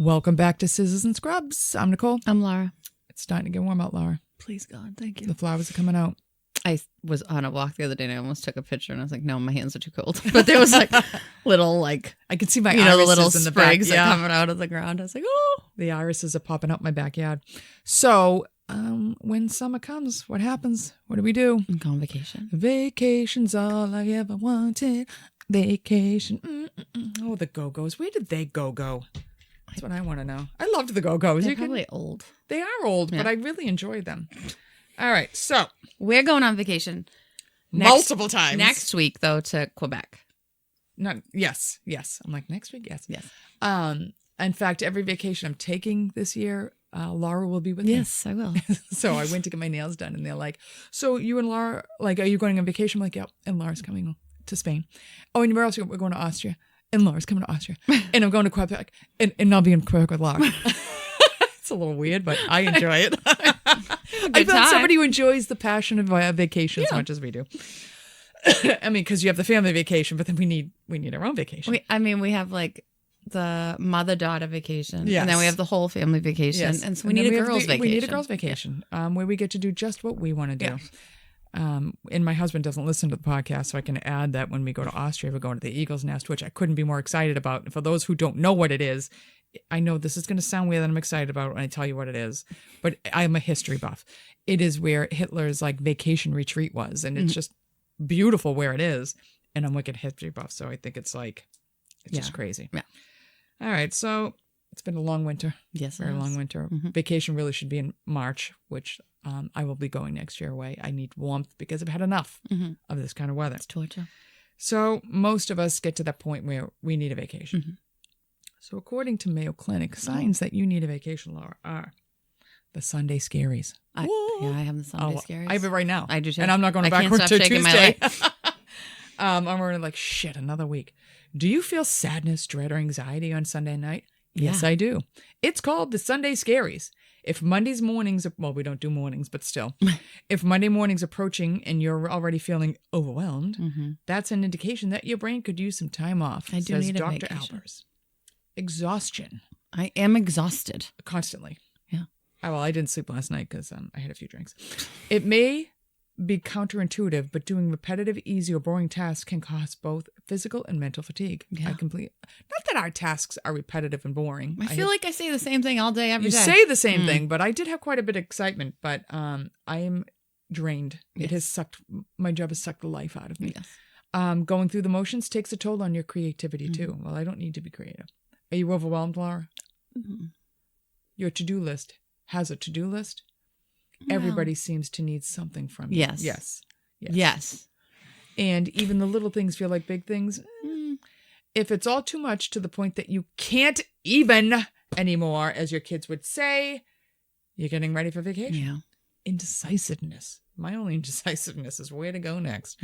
Welcome back to Scissors and Scrubs. I'm Nichole. I'm Laura. It's starting to get warm out, Laura. Please God, thank you. The flowers are coming out. I was on a walk the other day and I almost took a picture and I was like, no, my hands are too cold. But there was like little I can see my the little in the sprigs coming out of the ground. I was like, oh. The irises are popping up my backyard. So when summer comes, what happens? What do we do? Go on vacation. Vacation's all I ever wanted. Vacation. Oh, the Go-Go's. Where did they go? That's what I want to know. I loved the Go-Go's. They're probably old. They are old, but I really enjoyed them. All right, so. We're going on vacation. Multiple times. Next week, though, to Quebec. Yes. I'm like, next week? Yes. In fact, every vacation I'm taking this year, Laura will be with me. Yes, I will. So I went to get my nails done, and they're like, so you and Laura, like, are you going on vacation? I'm like, yep. And Laura's coming to Spain. Oh, and where else? We're going to Austria. And Laura's coming to Austria. And I'm going to Quebec. And I'll be in Quebec with Laura. It's a little weird, but I enjoy it. I found somebody who enjoys the passion of vacation as much as we do. I mean, because you have the family vacation, but then we need our own vacation. We have like the mother-daughter vacation. Yes. And then we have the whole family vacation. Yes. And so we need a girls' vacation. We need a girls' vacation where we get to do just what we want to do. Yeah. And my husband doesn't listen to the podcast, so I can add that when we go to Austria, we're going to the Eagle's Nest, which I couldn't be more excited about. And for those who don't know what it is, I know this is going to sound weird that I'm excited about it when I tell you what it is, but I'm a history buff. It is where Hitler's like vacation retreat was, and it's just beautiful where it is. And I'm wicked history buff, so I think it's just crazy. Yeah. All right, so it's been a long winter. Yes, very long winter. Mm-hmm. Vacation really should be in March, which I will be going next year away. I need warmth because I've had enough of this kind of weather. It's torture. So most of us get to that point where we need a vacation. Mm-hmm. So according to Mayo Clinic, signs that you need a vacation, Laura, are the Sunday scaries. I have the Sunday scaries. I have it right now. I do too. And I'm not going backward to Tuesday. I'm already like, shit, another week. Do you feel sadness, dread, or anxiety on Sunday night? Yes, I do. It's called the Sunday Scaries. If Monday's mornings, well, we don't do mornings, but still, if Monday morning's approaching and you're already feeling overwhelmed, that's an indication that your brain could use some time off. I do need a Dr. vacation. Albers. Exhaustion. I am exhausted. Constantly. Yeah. Well, I didn't sleep last night because I had a few drinks. It may be counterintuitive, but doing repetitive, easy, or boring tasks can cause both physical and mental fatigue. Yeah. Not that our tasks are repetitive and boring. I feel like I say the same thing all day, every day. You say the same thing, but I did have quite a bit of excitement, but I am drained. Yes. My job has sucked the life out of me. Yes. Going through the motions takes a toll on your creativity too. Well, I don't need to be creative. Are you overwhelmed, Laura? Mm-hmm. Your to-do list has a to-do list. No. Everybody seems to need something from you. Yes. And even the little things feel like big things. If it's all too much to the point that you can't even anymore, as your kids would say, you're getting ready for vacation. Yeah. Indecisiveness. My only indecisiveness is where to go next.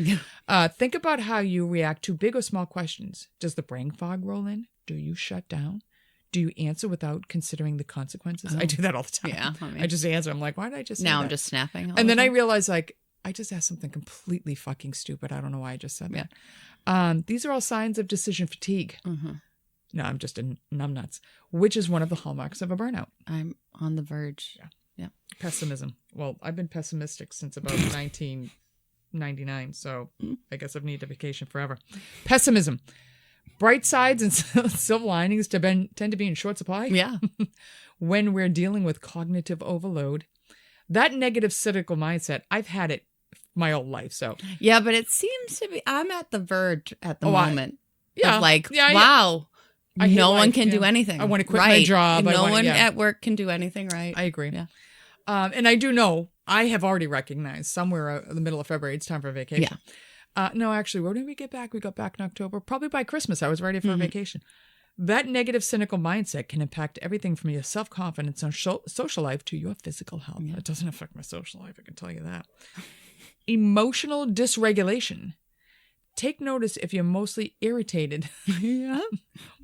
Think about how you react to big or small questions. Does the brain fog roll in? Do you shut down? Do you answer without considering the consequences? I do that all the time. Yeah, I just answer. I'm like, why did I just say now that? I'm just snapping. And then I realize, like, I just asked something completely fucking stupid. I don't know why I just said that. These are all signs of decision fatigue. Mm-hmm. No, I'm just a numbnuts, which is one of the hallmarks of a burnout. I'm on the verge. Yeah. Pessimism. Well, I've been pessimistic since about 1999, so I guess I've needed a vacation forever. Pessimism. Bright sides and silver linings tend to be in short supply. Yeah. When we're dealing with cognitive overload. That negative, cynical mindset, I've had it my whole life. So yeah, but it seems to be, I'm at the verge at the moment. Of like, wow, no one can do anything. I want to quit my job. No one at work can do anything right. I agree. Yeah. And I do know, I have already recognized somewhere in the middle of February, it's time for a vacation. Yeah. No, actually, when did we get back? We got back in October. Probably by Christmas, I was ready for a vacation. That negative, cynical mindset can impact everything from your self-confidence and social life to your physical health. Yeah. It doesn't affect my social life, I can tell you that. Emotional dysregulation. Take notice if you're mostly irritated,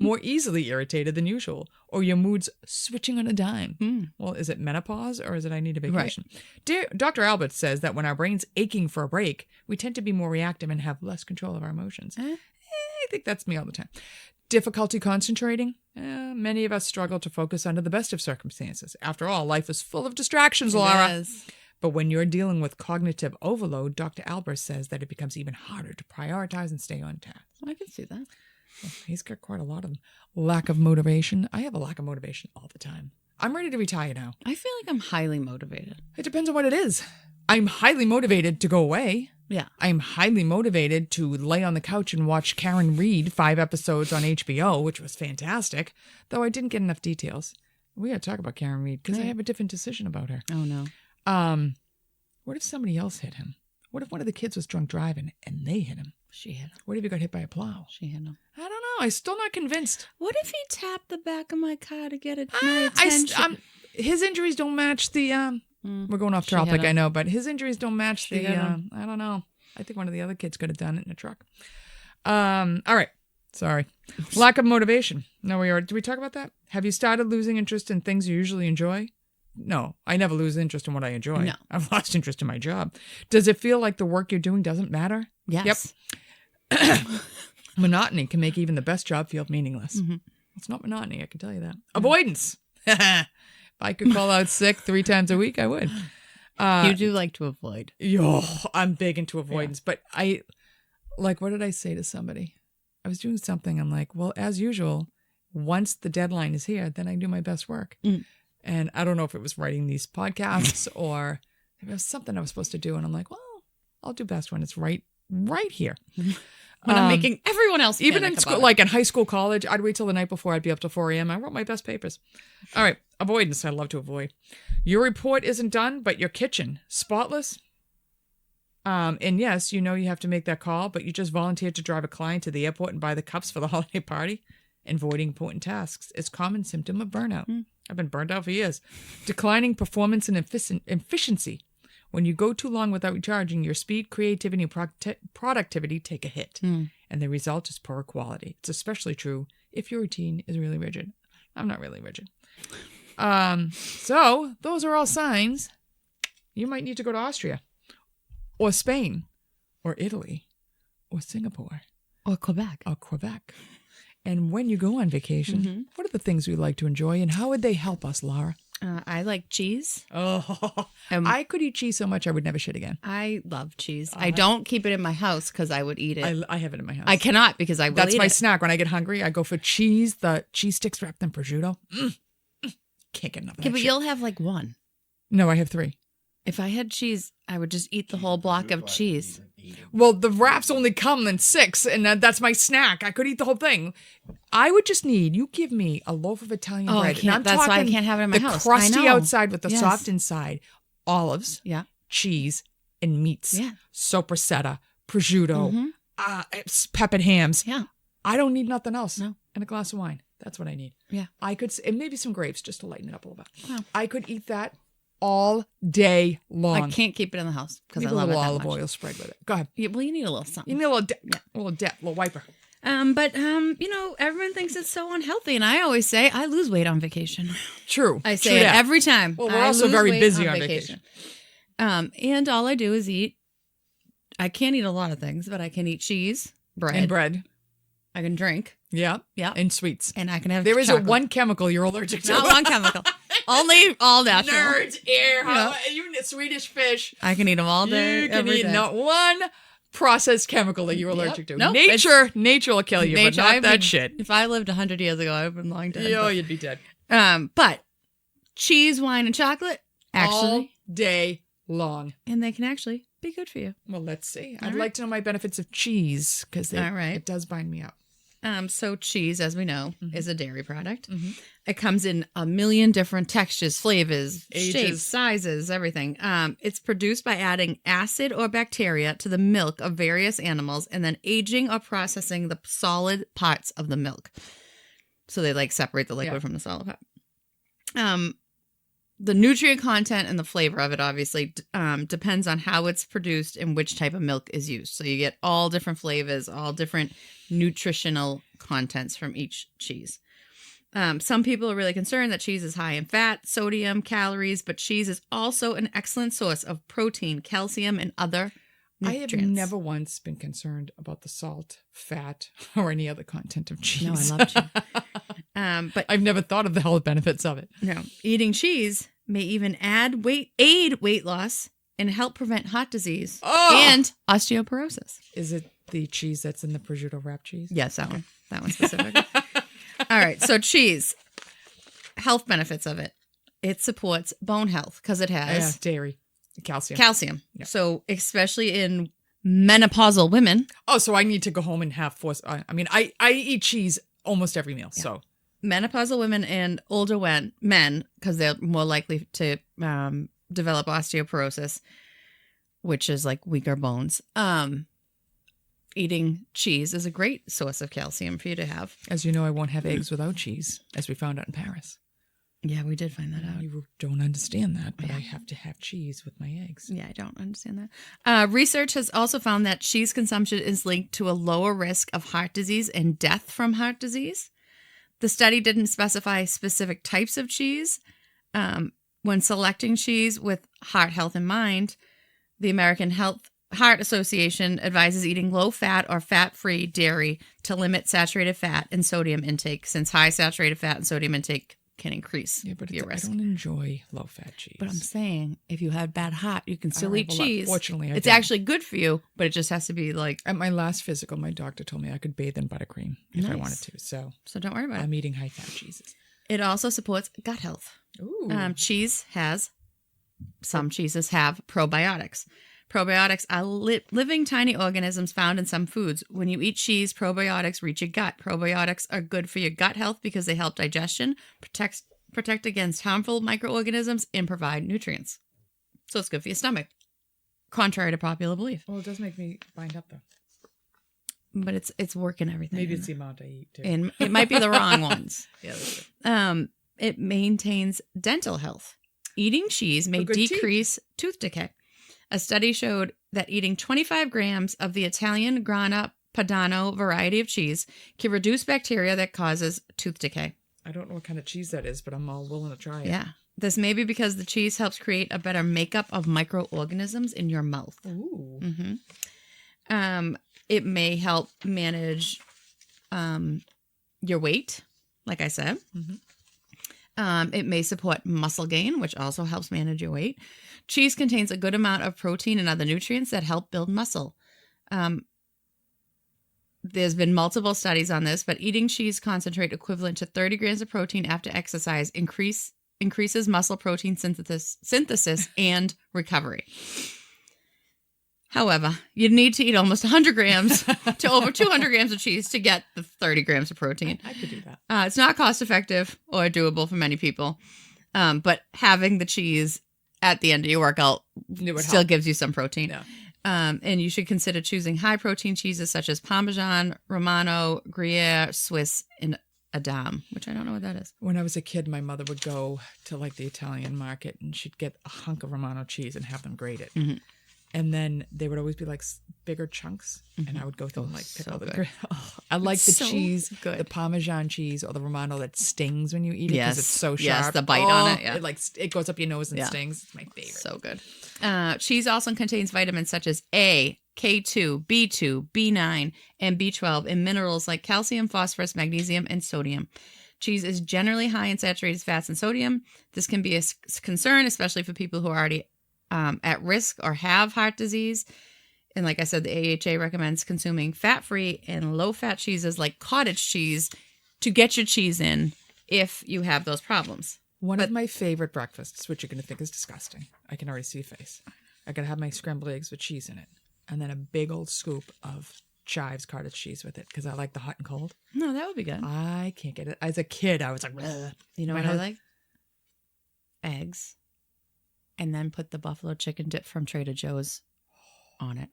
more easily irritated than usual, or your mood's switching on a dime. Well, is it menopause or is it I need a vacation? Right. Dr. Albert says that when our brain's aching for a break, we tend to be more reactive and have less control of our emotions. I think that's me all the time. Difficulty concentrating? Many of us struggle to focus under the best of circumstances. After all, life is full of distractions, Laura. Yes. But when you're dealing with cognitive overload, Dr. Albers says that it becomes even harder to prioritize and stay on task. I can see that. Well, he's got quite a lot of them. Lack of motivation. I have a lack of motivation all the time. I'm ready to retire now. I feel like I'm highly motivated. It depends on what it is. I'm highly motivated to go away. Yeah. I'm highly motivated to lay on the couch and watch Karen Reed 5 episodes on HBO, which was fantastic, though I didn't get enough details. We got to talk about Karen Reed because I have a different decision about her. Oh, no. What if somebody else hit him? What if one of the kids was drunk driving and they hit him? She hit him. What if he got hit by a plow? She hit him. I don't know. I'm still not convinced. What if he tapped the back of my car to get my attention? His injuries don't match the... We're going off topic, I know, but his injuries don't match I don't know. I think one of the other kids could have done it in a truck. All right. Sorry. Lack of motivation. No, did we talk about that? Have you started losing interest in things you usually enjoy? No, I never lose interest in what I enjoy. No. I've lost interest in my job. Does it feel like the work you're doing doesn't matter? Yes. Yep. Monotony can make even the best job feel meaningless. Mm-hmm. It's not monotony, I can tell you that. Avoidance. If I could call out sick 3 times a week, I would. You do like to avoid. I'm big into avoidance, but what did I say to somebody? I was doing something. I'm like, well, as usual, once the deadline is here, then I do my best work. Mm. And I don't know if it was writing these podcasts or it was something I was supposed to do. And I'm like, well, I'll do best when it's right here. When I'm making everyone else even in school, like in high school, college, I'd wait till the night before. I'd be up till 4 a.m. I wrote my best papers. All right. Avoidance. I love to avoid. Your report isn't done, but your kitchen, spotless. And yes, you have to make that call, but you just volunteered to drive a client to the airport and buy the cups for the holiday party. Avoiding important tasks is a common symptom of burnout. I've been burned out for years. Declining performance and efficiency. When you go too long without recharging, your speed, creativity, and productivity take a hit. And the result is poor quality. It's especially true if your routine is really rigid. I'm not really rigid. So those are all signs. You might need to go to Austria or Spain or Italy or Singapore. Or Quebec. And when you go on vacation, what are the things we like to enjoy and how would they help us, Laura? I like cheese. I could eat cheese so much I would never shit again. I love cheese. I don't keep it in my house because I would eat it. I have it in my house. I cannot because I will That's eat my it. snack. When I get hungry, I go for cheese, the cheese sticks wrapped in prosciutto. Can't get enough of that but shit. you'll have like one. No, I have 3. If I had cheese, I would just eat the whole block of cheese. Well, the wraps only come in 6, and that's my snack. I could eat the whole thing. I would just you give me a loaf of Italian bread. That's why I can't have it in my house. The crusty outside with the soft inside. Olives, cheese, and meats. Yeah. Sopressata, prosciutto, peppered hams. Yeah. I don't need nothing else. No. And a glass of wine. That's what I need. Yeah. I could, and maybe some grapes just to lighten it up a little bit. Wow. I could eat that all day long. I can't keep it in the house because I a love it little that olive much. oil spread with it. Go ahead. Yeah, well, you need a little something. You need a little little wiper. But everyone thinks it's so unhealthy, and I always say I lose weight on vacation. True. I say it every time. Well, we're also very busy on vacation. And all I do is eat. I can't eat a lot of things, but I can eat cheese, bread. I can drink. Yeah. And sweets. And I can have There chocolate. isn't one chemical you're allergic to. Not one chemical. Only all natural. Nerds, even Swedish fish. I can eat them all day. You can eat not one processed chemical that you're allergic to. Nope, nature will kill you, but not that shit. If I lived 100 years ago, I would have been long dead. You'd be dead. But cheese, wine, and chocolate, actually. All day long. And they can actually be good for you. Well, let's see. I'd like to know my benefits of cheese because it does bind me up. So cheese, as we know, is a dairy product. It comes in a million different textures, flavors, shapes, sizes, everything. It's produced by adding acid or bacteria to the milk of various animals and then aging or processing the solid parts of the milk. So they separate the liquid from the solid part. The nutrient content and the flavor of it obviously depends on how it's produced and which type of milk is used. So you get all different flavors, all different nutritional contents from each cheese. Some people are really concerned that cheese is high in fat, sodium, calories, but cheese is also an excellent source of protein, calcium, and other I have never once been concerned about the salt, fat, or any other content of cheese. No, I love cheese. But I've never thought of the health benefits of it. No, eating cheese may even aid weight loss and help prevent heart disease and osteoporosis. Is it the cheese that's in the prosciutto wrap cheese? Yes, that one. That one specifically. All right, so cheese. Health benefits of it. It supports bone health because it has dairy, calcium. Yeah. So especially in menopausal women. Oh, so I need to go home and have I eat cheese almost every meal. Yeah. So menopausal women and older men, because they're more likely to develop osteoporosis, which is like weaker bones. Eating cheese is a great source of calcium for you to have. As you know, I won't have eggs without cheese, as we found out in Paris. Yeah, we did find that out. You don't understand that, but I have to have cheese with my eggs. Yeah, I don't understand that. Research has also found that cheese consumption is linked to a lower risk of heart disease and death from heart disease. The study didn't specify specific types of cheese. When selecting cheese with heart health in mind, the American Heart Association advises eating low-fat or fat-free dairy to limit saturated fat and sodium intake, since high saturated fat and sodium intake can increase your risk. I don't enjoy low-fat cheese. But I'm saying, if you have bad heart, you can still eat cheese. Fortunately, it's actually good for you, but it just has to be like... At my last physical, my doctor told me I could bathe in buttercream if I wanted to. So don't worry about it. I'm eating high-fat cheeses. It also supports gut health. Ooh. Some cheeses have probiotics. Probiotics are living tiny organisms found in some foods. When you eat cheese, probiotics reach your gut. Probiotics are good for your gut health because they help digestion, protect against harmful microorganisms, and provide nutrients. So it's good for your stomach, contrary to popular belief. Well, it does make me bind up, though. But it's working everything. Maybe it's the amount I eat, too. And it might be the wrong ones. Yeah, that's true. It maintains dental health. Eating cheese may decrease tooth decay. A study showed that eating 25 grams of the Italian Grana Padano variety of cheese can reduce bacteria that causes tooth decay. I don't know what kind of cheese that is, but I'm all willing to try it. Yeah. This may be because the cheese helps create a better makeup of microorganisms in your mouth. Ooh. Mm-hmm. It may help manage your weight, like I said. Mm-hmm. It may support muscle gain, which also helps manage your weight. Cheese contains a good amount of protein and other nutrients that help build muscle. There's been multiple studies on this, but eating cheese concentrate equivalent to 30 grams of protein after exercise increases muscle protein synthesis and recovery. However, you'd need to eat almost 100 grams to over 200 grams of cheese to get the 30 grams of protein. I could do that. It's not cost effective or doable for many people, but having the cheese at the end of your workout still gives you some protein. Yeah. And you should consider choosing high-protein cheeses such as Parmesan, Romano, Gruyere, Swiss, and Edam, which I don't know what that is. When I was a kid, my mother would go to like the Italian market and she'd get a hunk of Romano cheese and have them grate it. Mm-hmm. And then they would always be like bigger chunks, and I would go through and like pick all the. I like the cheese, the Parmesan cheese or the Romano that stings when you eat it because it's so sharp. Yes, the bite on it. Yeah, it goes up your nose and stings. It's my favorite. So good. Cheese also contains vitamins such as A, K2, B2, B9, and B12, and minerals like calcium, phosphorus, magnesium, and sodium. Cheese is generally high in saturated fats and sodium. This can be a concern, especially for people who are already at risk or have heart disease. And like I said, the AHA recommends consuming fat-free and low-fat cheeses like cottage cheese to get your cheese in if you have those problems. One of my favorite breakfasts, which you're going to think is disgusting. I can already see your face. I got to have my scrambled eggs with cheese in it. And then a big old scoop of Chives cottage cheese with it because I like the hot and cold. No, that would be good. I can't get it. As a kid, I was like, bleh. You know what I like? Eggs. And then put the buffalo chicken dip from Trader Joe's on it.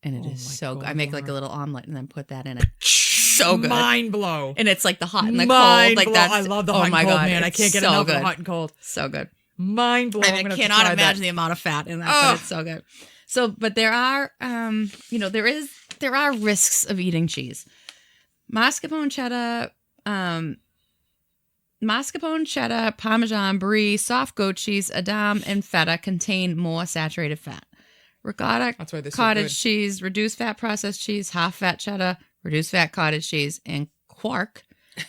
And it is so good. I make like a little omelet and then put that in it. So good. Mind blow. And it's like the hot and the cold. Like that's, I love the hot and cold, man. I can't get enough of hot and cold. So good. Mind blow. I cannot imagine the amount of fat in that, but it's so good. So, but there are, there are risks of eating cheese. Mascarpone cheddar, Parmesan, Brie, soft goat cheese, Edam, and feta contain more saturated fat. ricotta, That's why they're so cottage good. cheese, reduced fat processed cheese, half fat cheddar, reduced fat cottage cheese, and quark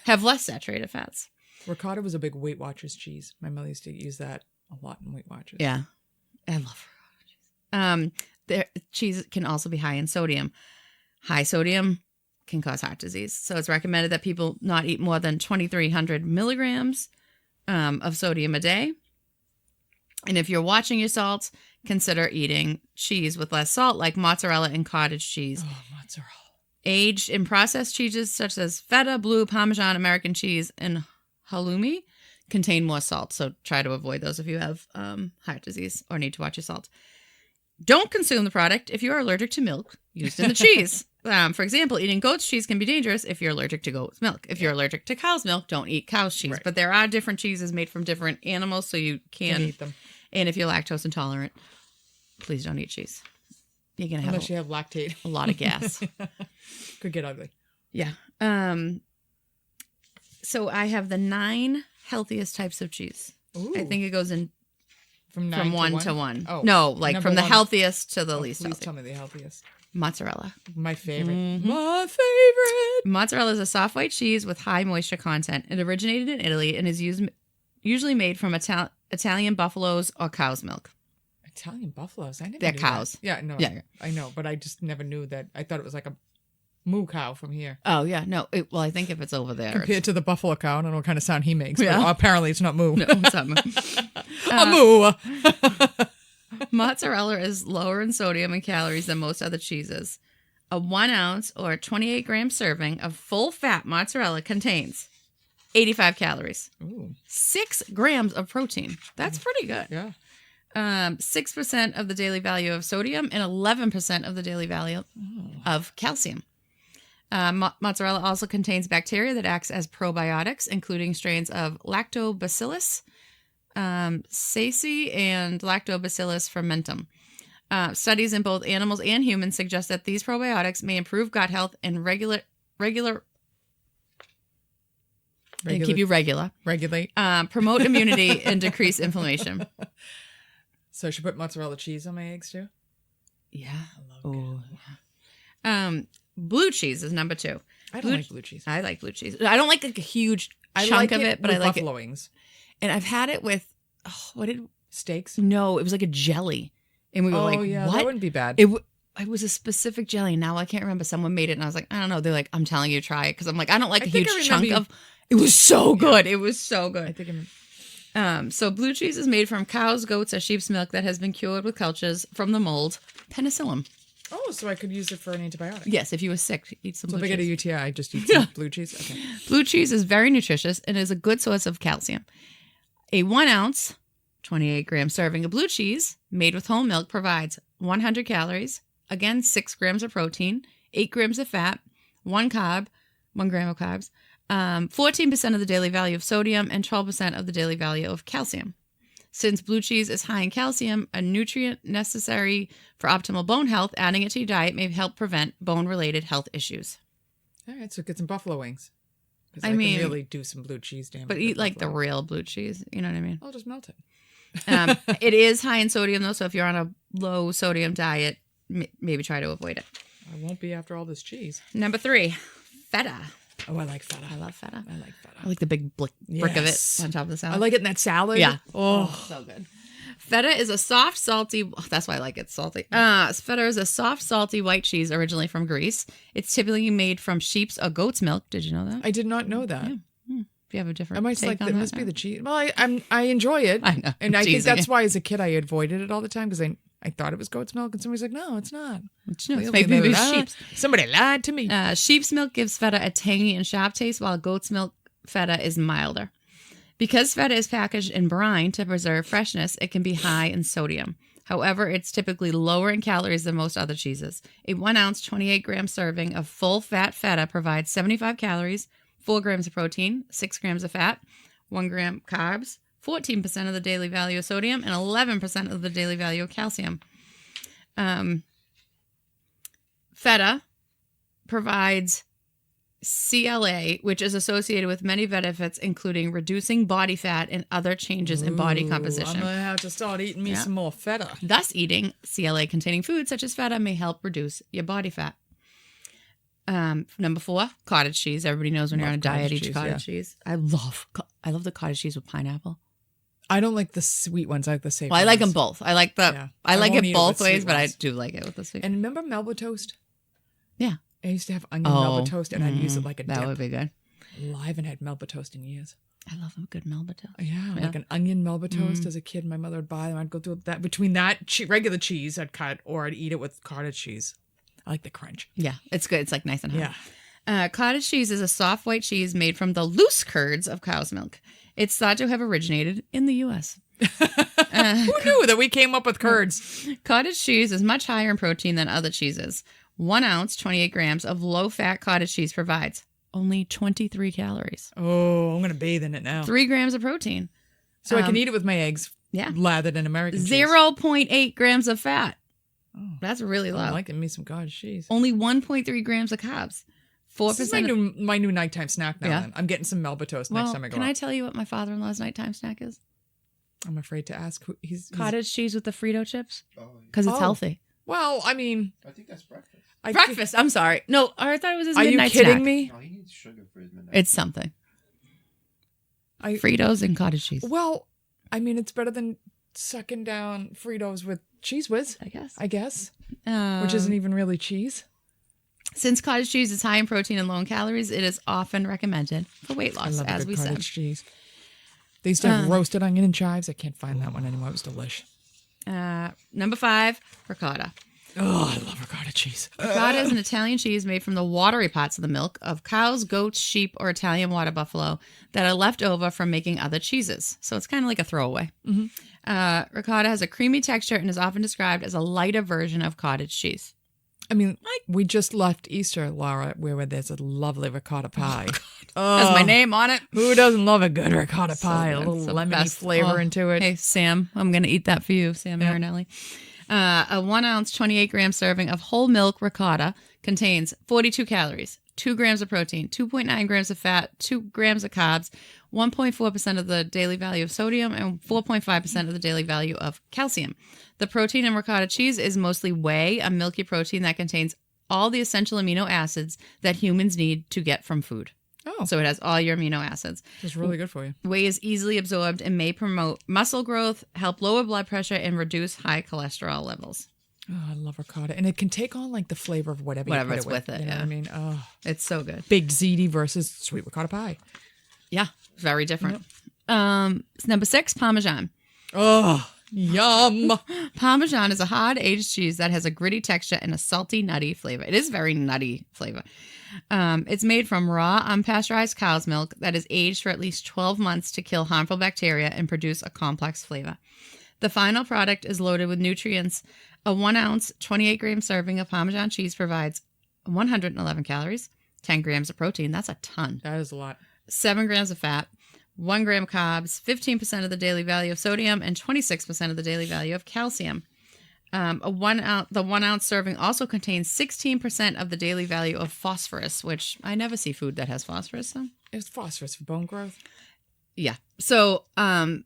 have less saturated fats. Ricotta was a big Weight Watchers cheese. My mother used to use that a lot in Weight Watchers. Yeah. I love ricotta cheese. Cheese can also be high in sodium. High sodium can cause heart disease. So it's recommended that people not eat more than 2,300 milligrams of sodium a day. And if you're watching your salts, consider eating cheese with less salt, like mozzarella and cottage cheese. Oh, mozzarella. Aged and processed cheeses such as feta, blue, Parmesan, American cheese, and halloumi contain more salt. So try to avoid those if you have heart disease or need to watch your salt. Don't consume the product if you are allergic to milk used in the cheese. For example, eating goat's cheese can be dangerous if you're allergic to goat's milk. If you're allergic to cow's milk, don't eat cow's cheese. Right. But there are different cheeses made from different animals, so you can eat them. And if you're lactose intolerant, please don't eat cheese. You're gonna have Unless you have lactate. a lot of gas. Could get ugly. Yeah. So I have the 9 healthiest types of cheese. Ooh. I think it goes in from 1 to 1. Oh, no, like from the 1. healthiest to the least please healthy. tell me the healthiest. Mozzarella. My favorite. Mhm. My favorite. Mozzarella is a soft white cheese with high moisture content. It originated in Italy and is usually made from Italian buffaloes or cow's milk. Italian buffaloes. I never They're knew cows. That. Yeah, no. Yeah. I know, but I just never knew that. I thought it was like a moo cow from here. Oh, yeah. No. Well, I think if it's over there. Compared to the buffalo cow, I don't know what kind of sound he makes, Yeah. but apparently it's not moo. No, it's not A moo. Mozzarella is lower in sodium and calories than most other cheeses. A 1 ounce or 28 gram serving of full fat mozzarella contains 85 calories, Ooh, 6 grams of protein. That's pretty good. yeah. 6% of the daily value of sodium and 11% of the daily value of calcium. Mozzarella also contains bacteria that acts as probiotics, including strains of Lactobacillus ceaci and Lactobacillus fermentum. Studies in both animals and humans suggest that these probiotics may improve gut health and and keep you regular, Regulate. promote immunity, and decrease inflammation. So I should put mozzarella cheese on my eggs too? Yeah. I love Oh, yeah. Blue cheese is number 2. I don't like blue cheese. I like blue cheese. I don't like a huge chunk of it, but I like buffalo it. wings. And I've had it with Steaks? No, it was like a jelly. And we were like, yeah, what? that wouldn't be bad. It was a specific jelly. Now I can't remember. Someone made it and I was like, I don't know. They're like, I'm telling you to try it. Because I'm like, I don't like a huge chunk of. It was so good. It was so good. I think So blue cheese is made from cows, goats, or sheep's milk that has been cured with cultures from the mold penicillium. Oh, so I could use it for an antibiotic. Yes, if you were sick, eat some So blue if I get cheese. a UTI, I just eat some blue cheese? Okay. Blue cheese is very nutritious and is a good source of calcium. A 1 ounce, 28 gram serving of blue cheese made with whole milk provides 100 calories, again, 6 grams of protein, 8 grams of fat, 1 gram of carbs, 14% of the daily value of sodium, and 12% of the daily value of calcium. Since blue cheese is high in calcium, a nutrient necessary for optimal bone health, adding it to your diet may help prevent bone-related health issues. All right, so get some buffalo wings. 'Cause I mean, can really do some blue cheese damage. But with eat like the buffalo. real blue cheese. You know what I mean? I'll just melt it. It is high in sodium, though, so if you're on a low sodium diet, maybe try to avoid it. I won't be after all this cheese. Number 3, feta. Oh, I like feta. I love feta. I like feta. I like the big brick of it Yes. on top of the salad. I like it in that salad. Yeah. Oh. So good. Feta is a soft, salty. That's why I like it salty. Feta is a soft, salty white cheese originally from Greece. It's typically made from sheep's or goat's milk. Did you know that? I did not know that. If you have a different I might take like on that. that, Must be the cheese. Well, I enjoy it. I know. And I think Teasing that's you. why as a kid I avoided it all the time because I thought it was goat's milk and somebody's like, no, it's not. It's, no, it's Clearly maybe they're sheep's. Somebody lied to me. Sheep's milk gives feta a tangy and sharp taste, while goat's milk feta is milder. Because feta is packaged in brine to preserve freshness, it can be high in sodium. However, it's typically lower in calories than most other cheeses. A 1 ounce, 28 gram serving of full fat feta provides 75 calories, 4 grams of protein, 6 grams of fat, 1 gram carbs, 14% of the daily value of sodium, and 11% of the daily value of calcium. Feta provides CLA, which is associated with many benefits, including reducing body fat and other changes in body composition. I'm going to have to start eating me some more feta. Thus, eating CLA-containing foods such as feta may help reduce your body fat. Number 4, cottage cheese. Everybody knows when you're on a diet, eat cottage cheese. I love the cottage cheese with pineapple. I don't like the sweet ones. I like the safe ones. I like them both. I like it both ways, but I do like it with the sweet. And remember Melba toast? Yeah. I used to have onion Melba toast, and I'd use it like a dip. That would be good. I haven't had Melba toast in years. I love a good Melba toast. Yeah, like an onion Melba toast as a kid. My mother would buy them. I'd go through that. Between that regular cheese I'd cut, or I'd eat it with cottage cheese. I like the crunch. Yeah, it's good. It's like nice and hot. Yeah. Cottage cheese is a soft white cheese made from the loose curds of cow's milk. It's thought to have originated in the U.S. Who knew that we came up with curds? Cottage cheese is much higher in protein than other cheeses. 1 ounce, 28 grams of low-fat cottage cheese provides only 23 calories. Oh, I'm going to bathe in it now. 3 grams of protein. So I can eat it with my eggs lathered in American cheese. 0.8 grams of fat. Oh, that's really low. I like me some cottage cheese. Only 1.3 grams of carbs. 4%. This is my new nighttime snack now. Then. I'm getting some Melba toast next time I go Can out. I tell you what my father-in-law's nighttime snack is? I'm afraid to ask. He's cottage cheese with the Frito chips. Because it's healthy. Well, I mean... I think that's breakfast. Breakfast. I'm sorry. No, I thought it was his midnight snack. Are you kidding me? No, he needs sugar for his midnight. It's something. Fritos and cottage cheese. Well, I mean, it's better than sucking down Fritos with Cheese Whiz. I guess. Which isn't even really cheese. Since cottage cheese is high in protein and low in calories, it is often recommended for weight loss, as we said. Cheese. They used to have roasted onion and chives. I can't find that one anymore. It was delish. Number 5, ricotta. Oh, I love ricotta cheese. Ricotta is an Italian cheese made from the watery parts of the milk of cows, goats, sheep, or Italian water buffalo that are left over from making other cheeses. So it's kind of like a throwaway. Mm-hmm. Ricotta has a creamy texture and is often described as a lighter version of cottage cheese. I mean, we just left Easter, Laura, where there's a lovely ricotta pie. Has my name on it. Who doesn't love a good ricotta pie? A little lemony flavor into it. Hey, Sam, I'm going to eat that for you, Sam Marinelli. A 1 ounce, 28 gram serving of whole milk ricotta contains 42 calories, 2 grams of protein, 2.9 grams of fat, 2 grams of carbs, 1.4% of the daily value of sodium, and 4.5% of the daily value of calcium. The protein in ricotta cheese is mostly whey, a milky protein that contains all the essential amino acids that humans need to get from food. Oh. So it has all your amino acids. It's really good for you. Whey is easily absorbed and may promote muscle growth, help lower blood pressure, and reduce high cholesterol levels. Oh, I love ricotta. And it can take on like the flavor of whatever you put it's it with. You know what I mean? Oh, it's so good. Baked ziti versus sweet ricotta pie. Yeah, very different. Yep. Number 6, Parmesan. Oh, yum. Parmesan is a hard aged cheese that has a gritty texture and a salty, nutty flavor. It is very nutty flavor. It's made from raw, unpasteurized cow's milk that is aged for at least 12 months to kill harmful bacteria and produce a complex flavor. The final product is loaded with nutrients. A 1 ounce, 28 gram serving of Parmesan cheese provides 111 calories, 10 grams of protein. That's a ton. That is a lot. 7 grams of fat, 1 gram of carbs, 15% of the daily value of sodium, and 26% of the daily value of calcium. The 1 ounce serving also contains 16% of the daily value of phosphorus, which I never see food that has phosphorus. So. It's phosphorus for bone growth. Yeah. So a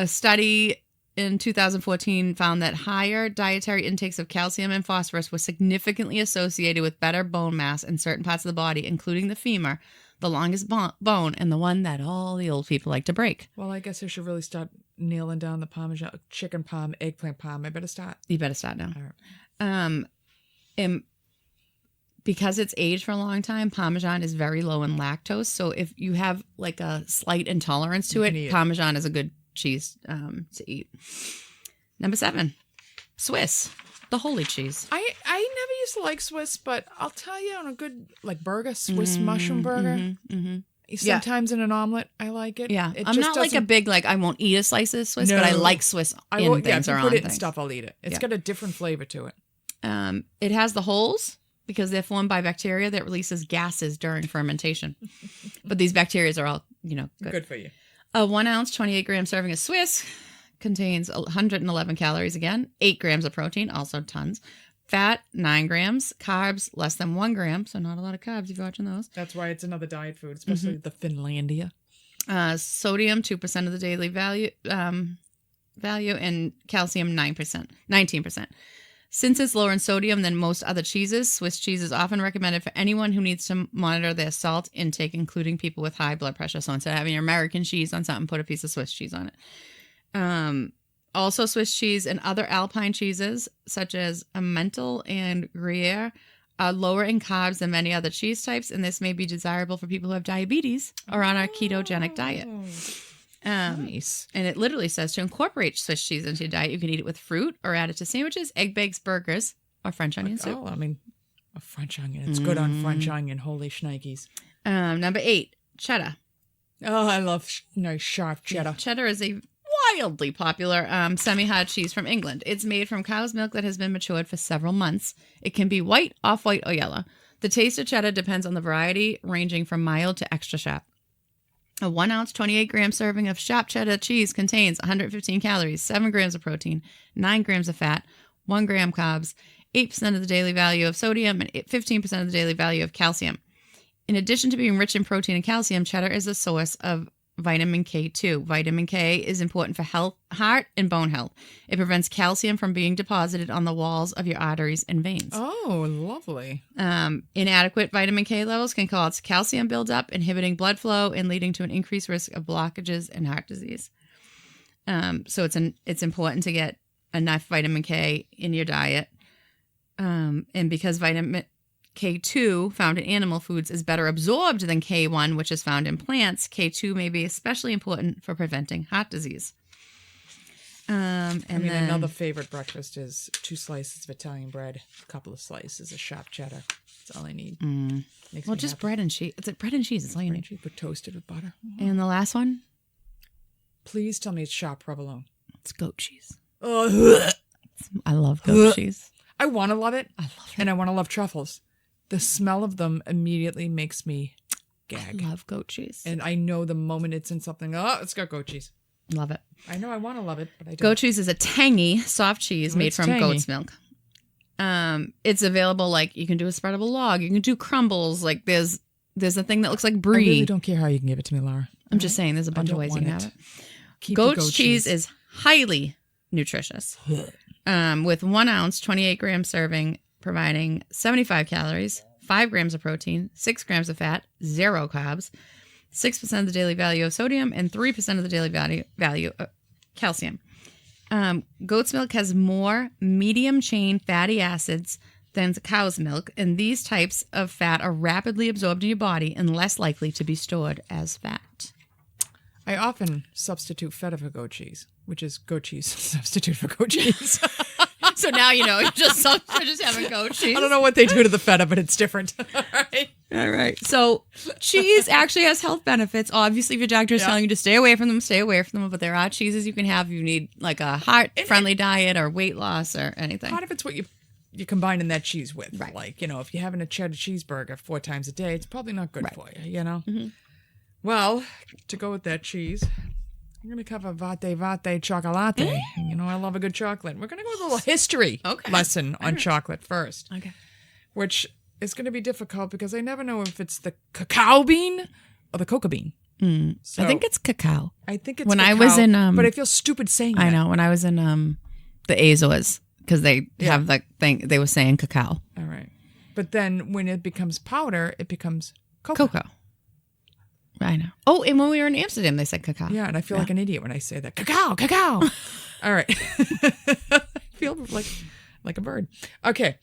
study in 2014 found that higher dietary intakes of calcium and phosphorus were significantly associated with better bone mass in certain parts of the body, including the femur, the longest bone, and the one that all the old people like to break. Well, I guess I should really start nailing down the Parmesan, chicken parm, eggplant parm. I better start. You better start now. All right. And because it's aged for a long time, Parmesan is very low in lactose. So if you have like a slight intolerance to it, Parmesan is a good cheese to eat. Number 7, Swiss, the holy cheese. I never used to like Swiss, but I'll tell you, on a good like burger, Swiss mushroom burger, sometimes in an omelet, I like it. Yeah, I'm not like a big I won't eat a slice of Swiss, but I like Swiss in things if you or put on it in things. stuff, I'll eat it. It's got a different flavor to it. It has the holes because they're formed by bacteria that releases gases during fermentation. But these bacteria are all good for you. A 1 ounce, 28 gram serving of Swiss contains 111 calories again, 8 grams of protein, also tons, Fat, 9 grams. Carbs, less than 1 gram. So not a lot of carbs if you're watching those. That's why it's another diet food, especially the Finlandia. Sodium, 2% of the daily value, and calcium, 19%. Since it's lower in sodium than most other cheeses, Swiss cheese is often recommended for anyone who needs to monitor their salt intake, including people with high blood pressure. So instead of having your American cheese on something, put a piece of Swiss cheese on it. Also, Swiss cheese and other alpine cheeses, such as Emmental and Gruyere, are lower in carbs than many other cheese types, and this may be desirable for people who have diabetes or on a ketogenic diet. Nice. And it literally says to incorporate Swiss cheese into your diet, you can eat it with fruit or add it to sandwiches, egg bakes, burgers, or French onion soup. Oh, I mean, a French onion. It's good on French onion. Holy shnikes. Number 8, cheddar. Oh, I love nice sharp cheddar. Cheddar is a wildly popular semi-hard cheese from England. It's made from cow's milk that has been matured for several months. It can be white, off-white, or yellow. The taste of cheddar depends on the variety, ranging from mild to extra sharp. A 1 ounce, 28 gram serving of sharp cheddar cheese contains 115 calories, 7 grams of protein, 9 grams of fat, 1 gram carbs, 8% of the daily value of sodium, and 15% of the daily value of calcium. In addition to being rich in protein and calcium, cheddar is a source of vitamin K2. Vitamin K is important for heart and bone health. It prevents calcium from being deposited on the walls of your arteries and veins. Oh, lovely. Inadequate vitamin K levels can cause calcium buildup, inhibiting blood flow and leading to an increased risk of blockages and heart disease. So it's important to get enough vitamin K in your diet. And because vitamin K2 found in animal foods is better absorbed than K1, which is found in plants, K2 may be especially important for preventing heart disease. Another favorite breakfast is 2 slices of Italian bread, a couple of slices of sharp cheddar. That's all I need. Well, just bread and cheese. It's bread and cheese. It's all you need. Cheese, but toasted with butter. And the last one? Please tell me it's sharp provolone. It's goat cheese. Oh, I love goat cheese. I want to love it. I love it. And I want to love truffles. The smell of them immediately makes me gag. I love goat cheese. And I know the moment it's in something, it's got goat cheese. Love it. I know I want to love it, but I don't. Goat cheese is a tangy, soft cheese made from goat's milk. It's available, like, you can do a spreadable log. You can do crumbles. Like, there's a thing that looks like brie. I really don't care how you can give it to me, Laura. I'm just saying there's a bunch of ways you can have it. Goat's cheese is highly nutritious. With 1 ounce, 28 gram serving, providing 75 calories, 5 grams of protein, 6 grams of fat, 0 carbs, 6% of the daily value of sodium, and 3% of the daily value of calcium. Goat's milk has more medium-chain fatty acids than cow's milk, and these types of fat are rapidly absorbed in your body and less likely to be stored as fat. I often substitute feta for goat cheese, which is goat cheese substitute for goat cheese. So now you know, you're just having goat cheese. I don't know what they do to the feta, but it's different. All right. So cheese actually has health benefits. Obviously, if your doctor is telling you to stay away from them, stay away from them. But there are cheeses you can have if you need like a heart-friendly diet or weight loss or anything. Part of it's what you combine that cheese with. Right. Like, if you're having a cheddar cheeseburger 4 times a day, it's probably not good for you, Mm-hmm. Well, to go with that cheese, I'm going to cover vate chocolate. I love a good chocolate. We're going to go with a little history lesson on chocolate first. Okay. Which is going to be difficult because I never know if it's the cacao bean or the cocoa bean. So I think it's cacao. I think it's when cacao, I was in, but I feel stupid saying that. I know. When I was in the Azores, because they have that thing, they were saying cacao. All right. But then when it becomes powder, it becomes cocoa. I know. Oh, and when we were in Amsterdam, they said cacao. Yeah, and I feel like an idiot when I say that. Cacao. All right. I feel like a bird. Okay.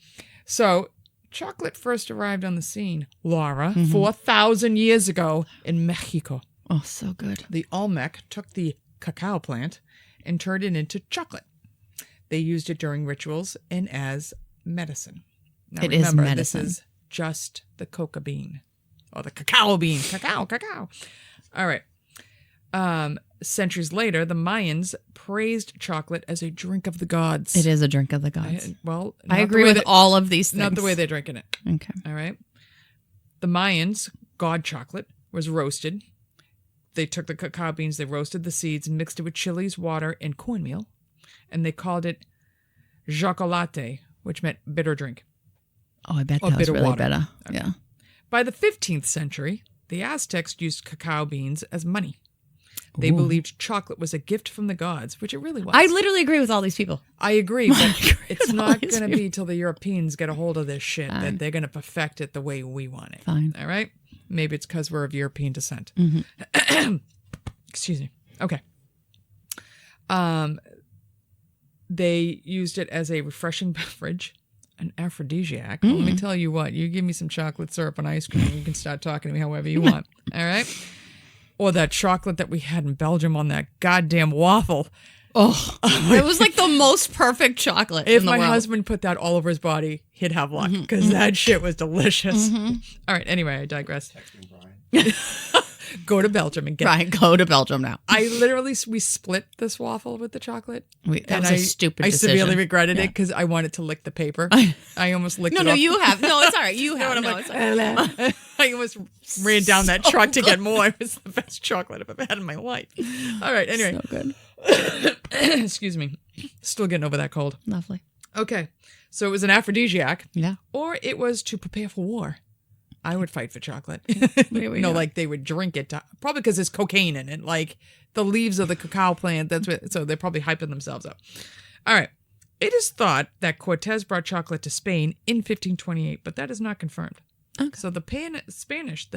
So chocolate first arrived on the scene, Laura, 4,000 years ago in Mexico. Oh, so good. The Olmec took the cacao plant and turned it into chocolate. They used it during rituals and as medicine. Now, remember, this is just the coca bean. Or the cacao bean. Cacao. All right. Centuries later, the Mayans praised chocolate as a drink of the gods. It is a drink of the gods. I agree with all of these things. Not the way they're drinking it. Okay. All right. The Mayans, god chocolate, was roasted. They took the cacao beans, they roasted the seeds, mixed it with chilies, water, and cornmeal. And they called it chocolate, which meant bitter drink. Oh, I bet Or that was bitter really water. better. Okay. Yeah. By the 15th century, the Aztecs used cacao beans as money. They Ooh. believed chocolate was a gift from the gods, which it really was. I literally agree with all these people. I agree, but it's with all not these going to people. be till the Europeans get a hold of this shit Fine. that they're going to perfect it the way we want it. Fine. All right? Maybe it's because we're of European descent. Excuse me. Okay. They used it as a refreshing beverage, an aphrodisiac. Let me tell you what, you give me some chocolate syrup and ice cream, you can start talking to me however you want. All right? Or that chocolate that we had in Belgium on that goddamn waffle. Oh, it was like the most perfect chocolate If in the my world. husband put that all over his body, he'd have luck because that shit was delicious. All right. Anyway, I digress. Text me, Brian. Go to Belgium and get. Right, go to Belgium now. We split this waffle with the chocolate. That was a stupid I decision. severely regretted it because I wanted to lick the paper. I almost licked it No, off. you have. No, it's all right. You have. And I'm No, like, it's all right. I almost ran down that truck to get more. It was the best chocolate I've ever had in my life. All right. Anyway. So good. Excuse me. Still getting over that cold. Lovely. Okay. So it was an aphrodisiac. Yeah. Or it was to prepare for war. I would fight for chocolate. There we No, go. like they would drink it. Probably because there's cocaine in it. Like the leaves of the cacao plant. That's what. So they're probably hyping themselves up. All right. It is thought that Cortez brought chocolate to Spain in 1528, but that is not confirmed. Okay. So the Spanish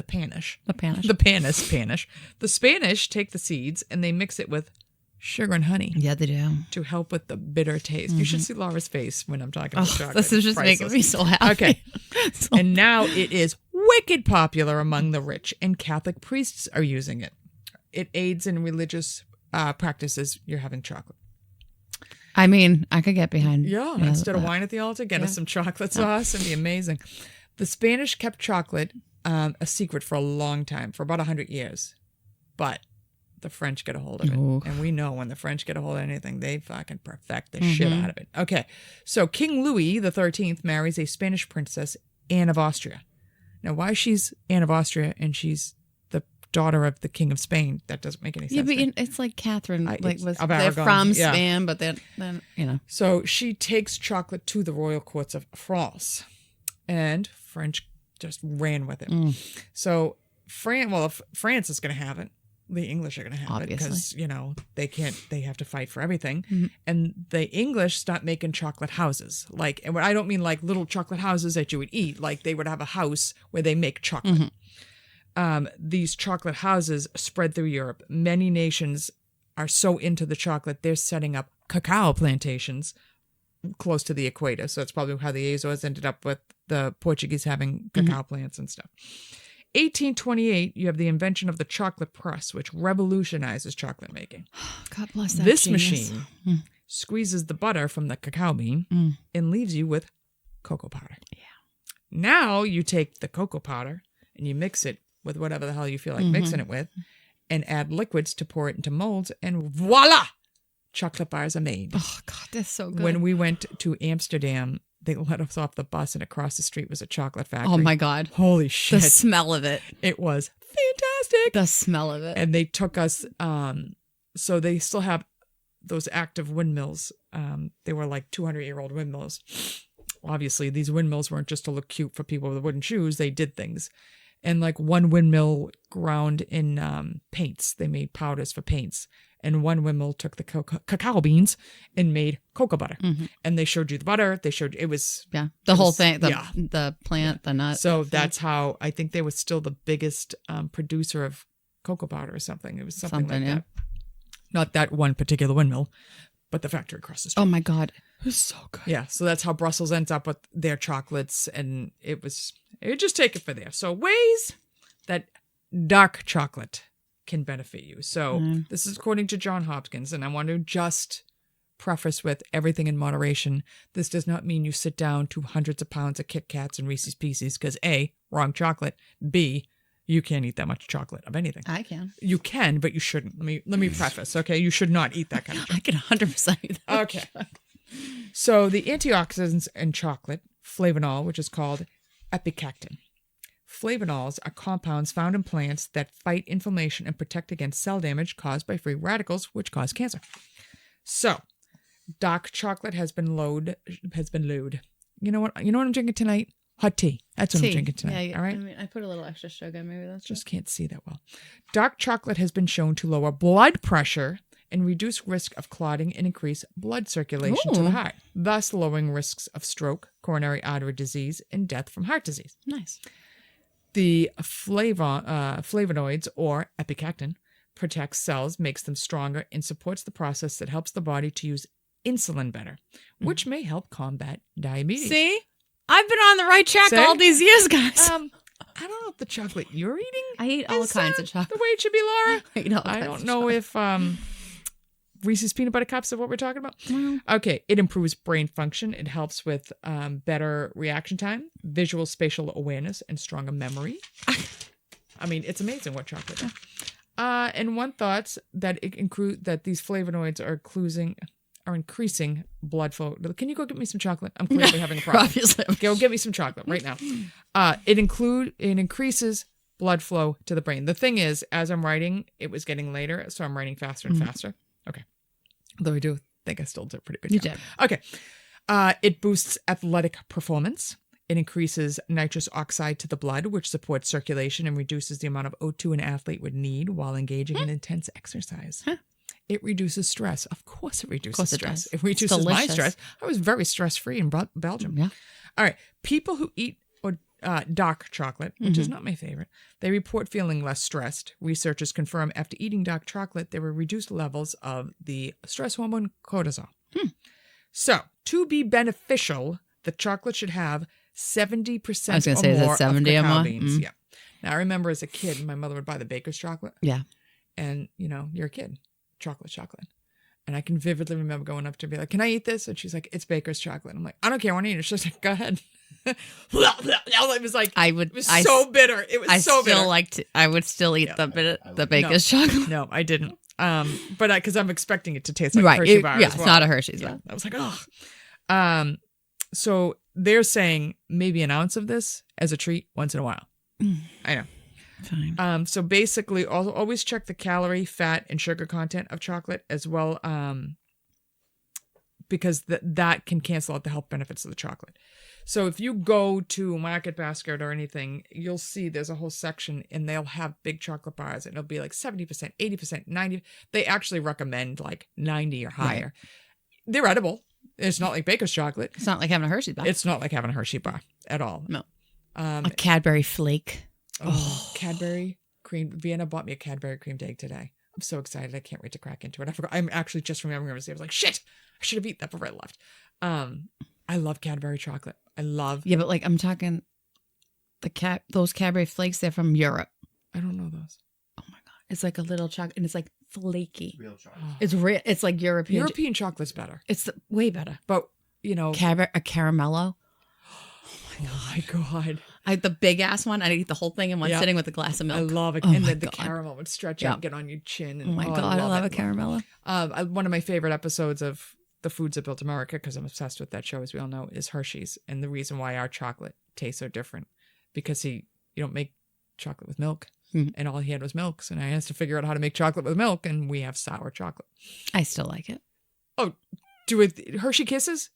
take the seeds and they mix it with sugar and honey Yeah, they do. to help with the bitter taste. You should see Laura's face when I'm talking about chocolate. This is just making me so happy. Okay. So- And now it is wicked popular among the rich, and Catholic priests are using it. It aids in religious practices. You're having chocolate. I mean, I could get behind. Yeah, instead of wine at the altar, get us some chocolate sauce. It'd be amazing. The Spanish kept chocolate a secret for a long time, for about 100 years. But the French get a hold of it. Ooh. And we know when the French get a hold of anything, they fucking perfect the shit out of it. Okay, so King Louis XIII marries a Spanish princess, Anne of Austria. Now, why she's Anne of Austria and she's the daughter of the King of Spain, that doesn't make any sense. Yeah, but to me. it's like Catherine, like was of they're Aragon, from yeah. Spain, but then So she takes chocolate to the royal courts of France, and French just ran with it. So if France is going to have it, the English are going to have it because they have to fight for everything. And the English stopped making chocolate houses, and I don't mean like little chocolate houses that you would eat. Like they would have a house where they make chocolate. These chocolate houses spread through Europe. Many nations are so into the chocolate, they're setting up cacao plantations close to the equator. So that's probably how the Azores ended up with the Portuguese having cacao plants and stuff. 1828, you have the invention of the chocolate press, which revolutionizes chocolate making. God bless that. This genius. machine squeezes the butter from the cacao bean and leaves you with cocoa powder. Yeah. Now you take the cocoa powder and you mix it with whatever the hell you feel like mixing it with, and add liquids to pour it into molds, and voila! Chocolate bars are made. Oh, God, that's so good. When we went to Amsterdam, they let us off the bus, and across the street was a chocolate factory. Oh, my God. Holy shit. The smell of it. It was fantastic. The smell of it. And they took us, so they still have those active windmills. They were like 200-year-old windmills. Obviously, these windmills weren't just to look cute for people with wooden shoes. They did things. And like one windmill ground in paints. They made powders for paints. And one windmill took the cacao beans and made cocoa butter. And they showed you the butter. They showed it was the whole thing. The plant, the nut. So that's how I think they were still the biggest producer of cocoa powder or something. It was something like that. Not that one particular windmill, but the factory across the street. Oh my God, it was so good. Yeah, so that's how Brussels ends up with their chocolates, and it just take it for there. So ways that dark chocolate can benefit you. So this is according to John Hopkins, and I want to just preface with everything in moderation. This does not mean you sit down to hundreds of pounds of Kit Kats and Reese's Pieces because A, wrong chocolate, B, you can't eat that much chocolate of anything. I can. You can, but you shouldn't. Let me preface, okay? You should not eat that kind of chocolate. I can 100% eat that. Okay. So the antioxidants in chocolate, flavanol, which is called epicactin. Flavanols are compounds found in plants that fight inflammation and protect against cell damage caused by free radicals, which cause cancer. So, dark chocolate has been lewd You know what? You know what I'm drinking tonight? Hot tea. That's what I'm drinking tonight. Yeah, all right. I mean, I put a little extra sugar. Maybe that's Just can't see that well. Dark chocolate has been shown to lower blood pressure and reduce risk of clotting and increase blood circulation to the heart, thus lowering risks of stroke, coronary artery disease, and death from heart disease. nice. The flavonoids, or epicactin, protects cells, makes them stronger, and supports the process that helps the body to use insulin better, which may help combat diabetes. See, I've been on the right track See? all these years, guys. I don't know if the chocolate you're eating I eat all is, kinds of chocolate. the way it should be, Laura. I eat all I kinds don't of know chocolate. if Reese's peanut butter cups are what we're talking about. Well, Okay, it improves brain function. It helps with better reaction time, visual spatial awareness, and stronger memory. I mean, it's amazing what chocolate does. And one thoughts that that these flavonoids are increasing blood flow. Can you go get me some chocolate? I'm clearly having a problem. obviously. Go get me some chocolate right now. It increases blood flow to the brain. The thing is, as I'm writing, it was getting later, so I'm writing faster and faster. Okay. Though I do think I still did a pretty good job. You did. Okay. It boosts athletic performance. It increases nitrous oxide to the blood, which supports circulation and reduces the amount of O2 an athlete would need while engaging in intense exercise. It reduces stress. Of course it reduces stress. does. It reduces my delicious. stress. I was very stress-free in Belgium. Yeah. All right. People who eat dark chocolate, which is not my favorite, they report feeling less stressed. Researchers confirm after eating dark chocolate, there were reduced levels of the stress hormone cortisol. So, to be beneficial, the chocolate should have 70% I was gonna or say, is it more 70 of or cacao more? beans. Yeah. Now, I remember as a kid, my mother would buy the baker's chocolate. Yeah. And, you're a kid. Chocolate. And I can vividly remember going up to her and be like, can I eat this? And she's like, it's baker's chocolate. I'm like, I don't care. I want to eat it. She's like, go ahead. It was like, it was so bitter. It was so bitter. I would still eat the baker's chocolate. No, I didn't. But because I'm expecting it to taste like Right. a Hershey bar. Yeah, as well. it's not a Hershey's Yeah. bar. I was like, oh. So they're saying maybe an ounce of this as a treat once in a while. I know. Fine. So basically, always check the calorie, fat, and sugar content of chocolate as well, because that can cancel out the health benefits of the chocolate. So if you go to Market Basket or anything, you'll see there's a whole section, and they'll have big chocolate bars, and it'll be like 70%, 80%, 90%. They actually recommend like 90 or higher. Right. They're edible. It's not like baker's chocolate. It's not like having a Hershey's bar. It's not like having a Hershey bar at all. No. A Cadbury flake. Oh, Cadbury cream. Vienna bought me a Cadbury creamed egg today. I'm so excited. I can't wait to crack into it. I forgot. I'm actually just remembering I was like, shit, I should have eaten that before I left. I love Cadbury chocolate. Yeah, but like I'm talking those Cadbury flakes, they're from Europe. I don't know those. Oh my God. It's like a little chocolate and it's like flaky. Real chocolate. It's real. It's like European. European chocolate's better. It's way better. But, A caramello. oh my God. The big ass one. I'd eat the whole thing in one sitting with a glass of milk. I love it. Oh and my then the God. caramel would stretch out and get on your chin. And, Oh my God. I love a caramello. One of my favorite episodes of The Foods That Built America, because I'm obsessed with that show, as we all know, is Hershey's. And the reason why our chocolate tastes so different, because you don't make chocolate with milk. And all he had was milk. So now he has to figure out how to make chocolate with milk, and we have sour chocolate. I still like it. Oh, do it Hershey Kisses?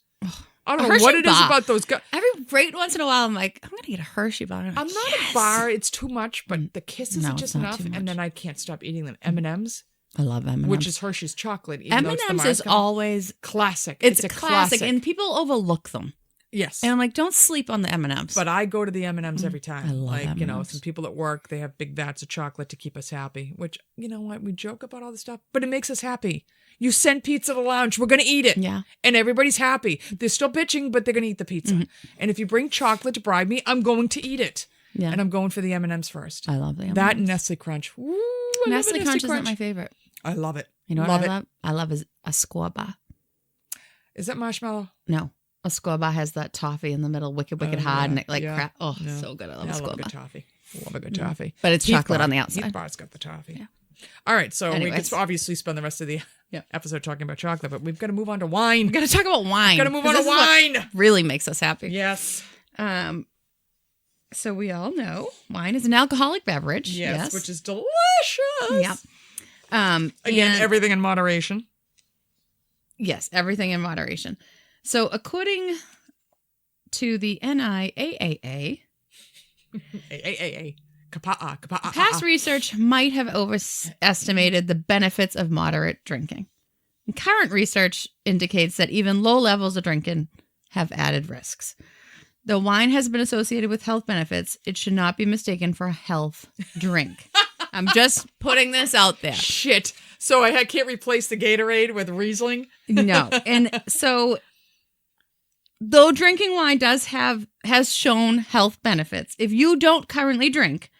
I don't A know Hershey what it is bar. about those guys. Every great once in a while, I'm like, I'm going to get a Hershey bar. I'm not a bar. It's too much, but the Kisses No, are it's just not enough. too much. And then I can't stop eating them. M&M's, I love M&M's. which is Hershey's chocolate. Even though it's the M&M's is Mars always classic. It's a classic, and people overlook them. Yes. And I'm like, don't sleep on the M&Ms. But I go to the M&Ms every time. I love M&Ms. M&Ms. Some people at work, they have big vats of chocolate to keep us happy, which, you know what? We joke about all this stuff, but it makes us happy. You send pizza to lunch, we're going to eat it. Yeah. And everybody's happy. They're still bitching, but they're going to eat the pizza. And if you bring chocolate to bribe me, I'm going to eat it. Yeah. And I'm going for the M&Ms first. I love the M&Ms. That and Nestle Crunch. Woo, I love Nestle a Crunch isn't my favorite. I love it. You know what love I it. love? I love a squaw bar. Is that marshmallow? No. A squaw bar has that toffee in the middle, wicked hard, and it crap. Oh, Yeah. so good. I love Yeah, a I squaw love a good bar. toffee. Love a good toffee. But it's Heath chocolate Bar. on the outside. Heath Bar's got the toffee. Yeah. All right, so we Anyways. could obviously spend the rest of the episode talking about chocolate, but we've got to move on to wine. We got to talk about wine. Got to move on 'cause to this is what wine. really makes us happy. Yes. So we all know wine is an alcoholic beverage. Yes, which is delicious. Yeah. Again, and- everything in moderation. Yes, everything in moderation. So according to the NIAAA, past research might have overestimated the benefits of moderate drinking. And current research indicates that even low levels of drinking have added risks. Though wine has been associated with health benefits, it should not be mistaken for a health drink. I'm just putting this out there. Shit. So I can't replace the Gatorade with Riesling? No. And so, though drinking wine has shown health benefits, if you don't currently drink,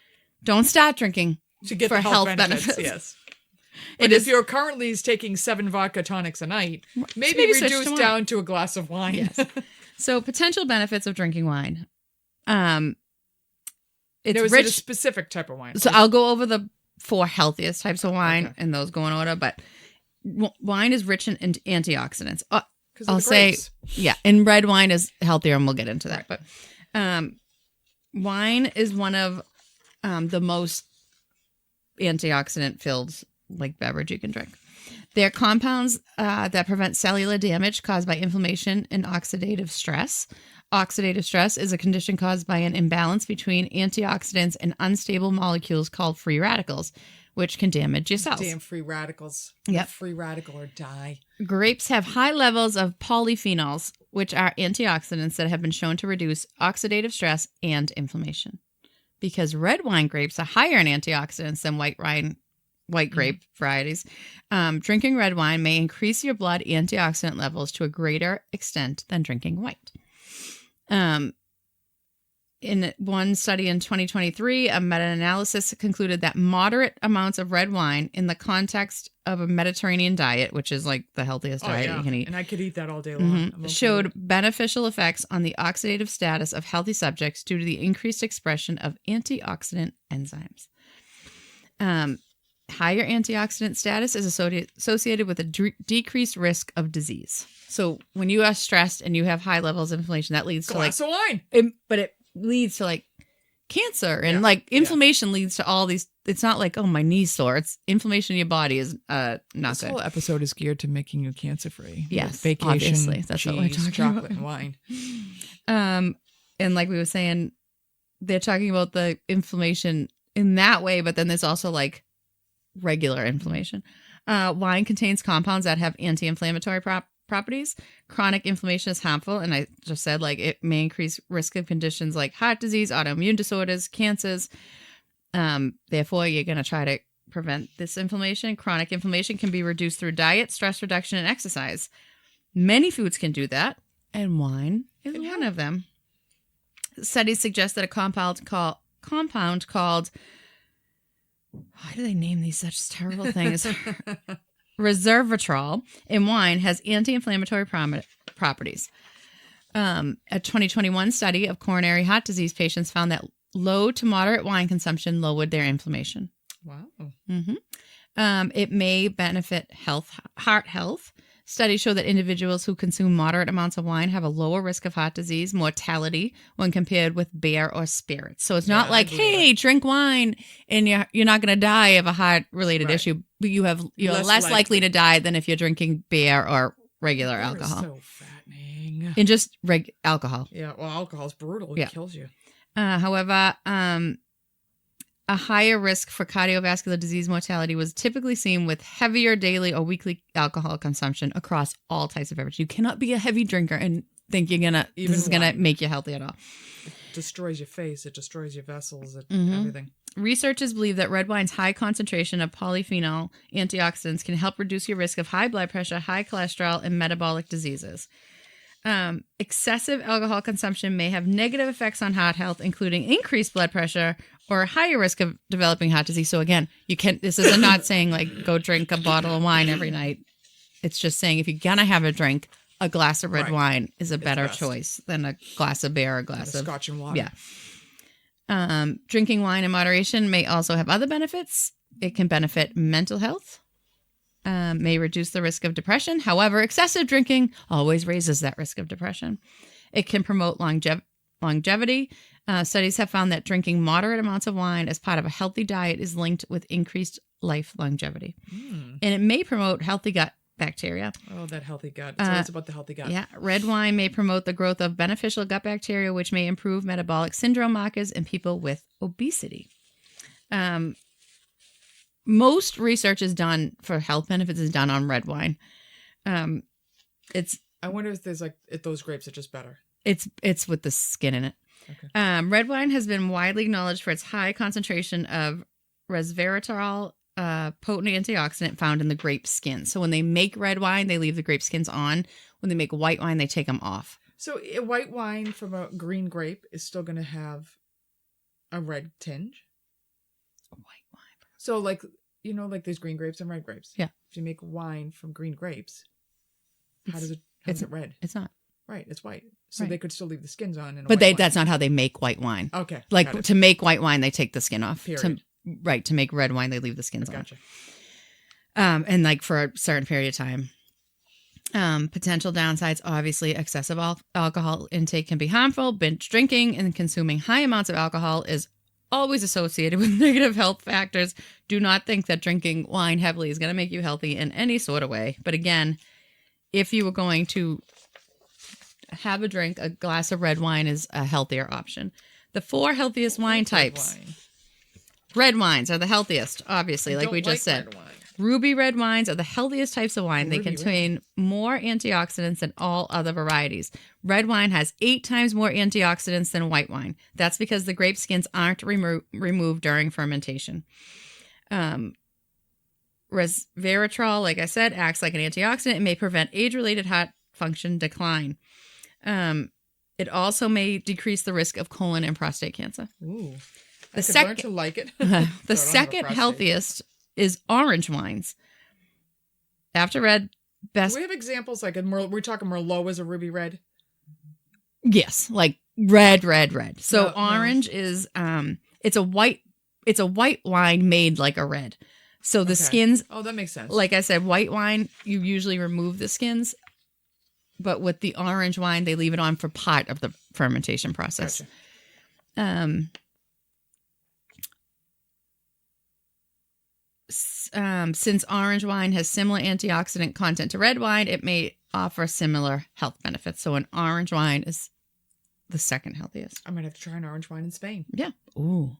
don't start drinking to get for the health benefits. Yes. But if you're currently taking 7 vodka tonics a night, maybe reduce down to a glass of wine. Yes. So potential benefits of drinking wine. It's rich. It a specific type of wine? So I'll go over the 4 healthiest types of wine, and those go in order. But wine is rich in antioxidants. I'll say, and red wine is healthier, and we'll get into that. Right. But wine is one of the most antioxidant-filled beverage you can drink. They're compounds that prevent cellular damage caused by inflammation and oxidative stress. Oxidative stress is a condition caused by an imbalance between antioxidants and unstable molecules called free radicals, which can damage your cells. Damn free radicals. Yep. Free radical or die. Grapes have high levels of polyphenols, which are antioxidants that have been shown to reduce oxidative stress and inflammation. Because red wine grapes are higher in antioxidants than white grape varieties, drinking red wine may increase your blood antioxidant levels to a greater extent than drinking white. In one study in 2023, a meta-analysis concluded that moderate amounts of red wine in the context of a Mediterranean diet, which is like the healthiest diet you can eat. And I could eat that all day long. Showed beneficial effects on the oxidative status of healthy subjects due to the increased expression of antioxidant enzymes. Higher antioxidant status is associated with a decreased risk of disease. So when you are stressed and you have high levels of inflammation, that leads to glass of wine. But it leads to cancer and inflammation leads to all these. It's not like, oh, my knee's sore. It's inflammation in your body is not this good. This whole episode is geared to making you cancer free. Yes, vacation, obviously. That's cheese, what we're talking chocolate, about. and wine. And like we were saying, they're talking about the inflammation in that way, but then there's also regular inflammation. Wine contains compounds that have anti-inflammatory properties. Chronic inflammation is harmful, and I just said it may increase risk of conditions like heart disease, autoimmune disorders, cancers. Therefore, you're going to try to prevent this inflammation. Chronic inflammation can be reduced through diet, stress reduction, and exercise. Many foods can do that, and wine is one of them. Studies suggest that a compound called why do they name these such terrible things? Resveratrol in wine has anti-inflammatory properties. A 2021 study of coronary heart disease patients found that low to moderate wine consumption lowered their inflammation. Wow. Mm-hmm. It may benefit heart health. Studies show that individuals who consume moderate amounts of wine have a lower risk of heart disease mortality when compared with beer or spirits. So it's not hey, drink wine and you're not going to die of a heart-related issue, but you're less likely to die than if you're drinking beer or regular alcohol. So fattening. And just alcohol. Yeah, well, alcohol's brutal. It kills you. However, a higher risk for cardiovascular disease mortality was typically seen with heavier daily or weekly alcohol consumption across all types of beverages. You cannot be a heavy drinker and think this is gonna make you healthy at all. It destroys your face. It destroys your vessels. Everything. Researchers believe that red wine's high concentration of polyphenol antioxidants can help reduce your risk of high blood pressure, high cholesterol, and metabolic diseases. Excessive alcohol consumption may have negative effects on heart health, including increased blood pressure or a higher risk of developing heart disease. So again, this is not saying go drink a bottle of wine every night. It's just saying if you're going to have a drink, a glass of red wine is a better choice than a glass of beer or a glass of scotch and water. Yeah. Drinking wine in moderation may also have other benefits. It can benefit mental health. May reduce the risk of depression. However, excessive drinking always raises that risk of depression. It can promote longevity. Studies have found that drinking moderate amounts of wine as part of a healthy diet is linked with increased life longevity. And it may promote healthy gut bacteria. Oh, that healthy gut. It's always about the healthy gut. Yeah. Red wine may promote the growth of beneficial gut bacteria, which may improve metabolic syndrome markers in people with obesity. Most research is done for health benefits is done on red wine. I wonder if there's if those grapes are just better. It's with the skin in it. Okay. Red wine has been widely acknowledged for its high concentration of resveratrol, potent antioxidant found in the grape skin. So when they make red wine, they leave the grape skins on. When they make white wine, they take them off. So a white wine from a green grape is still going to have a red tinge? A white wine. So like there's green grapes and red grapes. Yeah. If you make wine from green grapes, how is it red? It's not. Right, it's white. So they could still leave the skins on. But that's not how they make white wine. Okay. Like to make white wine, they take the skin off. Period. To make red wine, they leave the skins on. Gotcha. And like for a certain period of time. Potential downsides, obviously, excessive alcohol intake can be harmful. Binge drinking and consuming high amounts of alcohol is always associated with negative health factors. Do not think that drinking wine heavily is going to make you healthy in any sort of way. But again, if you were going to have a drink, a glass of red wine is a healthier option. The 4 healthiest wine types. Red wines are the healthiest, obviously, like we just said. Ruby red wines are the healthiest types of wine. They contain more antioxidants than all other varieties. Red wine has 8 times more antioxidants than white wine. That's because the grape skins aren't removed during fermentation. Resveratrol, like I said, acts like an antioxidant and may prevent age-related heart function decline. It also may decrease the risk of colon and prostate cancer. Ooh, I could learn to like it. The second healthiest is orange wines. After red, best. Do we have examples like we're talking Merlot as a ruby red? Yes, like red. So orange is it's a white wine made like a red. So the skins. Oh, that makes sense. Like I said, white wine, you usually remove the skins. But with the orange wine, they leave it on for part of the fermentation process. Gotcha. Since orange wine has similar antioxidant content to red wine, it may offer similar health benefits. So an orange wine is the second healthiest. I'm going to have to try an orange wine in Spain. Yeah. Ooh.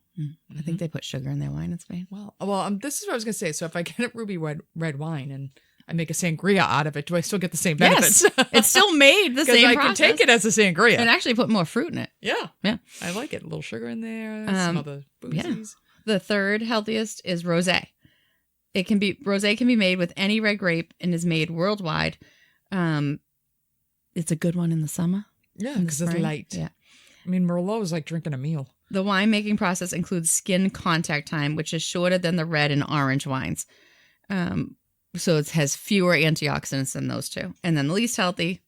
I think they put sugar in their wine in Spain. Well, this is what I was going to say. So if I get a ruby red wine and I make a sangria out of it, do I still get the same benefits? Yes. It's still made the same process. Because I can take it as a sangria. And actually put more fruit in it. Yeah. Yeah. I like it. A little sugar in there. Some other boozies. Yeah. The third healthiest is rosé. Rosé can be made with any red grape and is made worldwide. It's a good one in the summer. Yeah, because it's light. Yeah. I mean, Merlot is like drinking a meal. The winemaking process includes skin contact time, which is shorter than the red and orange wines. So it has fewer antioxidants than those two. And then the least healthy,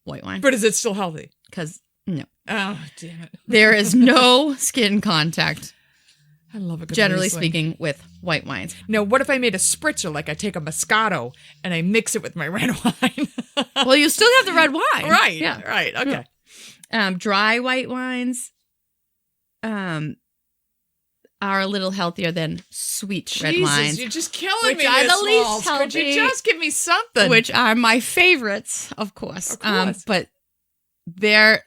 white wine. But is it still healthy? Because, no. Oh, damn it. There is no skin contact. I love a good generally Riesling. speaking, with white wines. Now, what if I made a spritzer? Like I take a Moscato and I mix it with my red wine. Well, you still have the red wine. Right. Yeah. Right. Okay. Dry white wines are a little healthier than sweet red wines. You're just killing which me. Are Miss the least Smalls. healthy, Could you just give me something? Which are my favorites, of course. But they're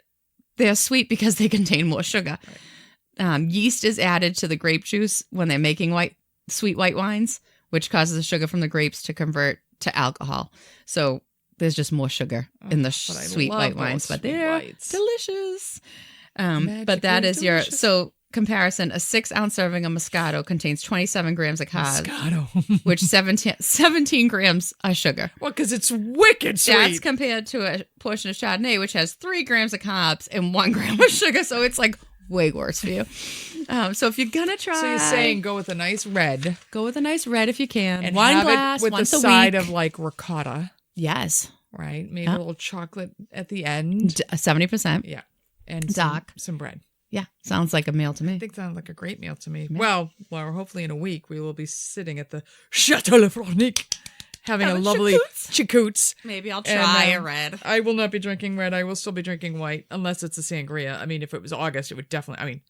sweet because they contain more sugar. Right. Yeast is added to the grape juice when they're making sweet white wines, which causes the sugar from the grapes to convert to alcohol. So there's just more sugar in the sweet white wines, but they're delicious. But that is delicious. Comparison, a 6-ounce serving of Moscato contains 27 grams of carbs, which 17 grams of sugar. Well, because it's wicked sweet. That's compared to a portion of Chardonnay, which has 3 grams of carbs and 1 gram of sugar. So it's like way worse for you. So if you're gonna try, so you're saying go with a nice red. Go with a nice red if you can. And one have glass it with once a a side week. of like ricotta. Yes. Right. Maybe a little chocolate at the end. 70%. Yeah. And dark. Some bread. Yeah. Sounds like a meal to me. I think it sounds like a great meal to me. Yeah. Well, hopefully in a week we will be sitting at the Chateau Lafrenique having a lovely chicoots. Maybe I'll try a red. I will not be drinking red. I will still be drinking white unless it's a sangria. I mean, if it was August, it would definitely,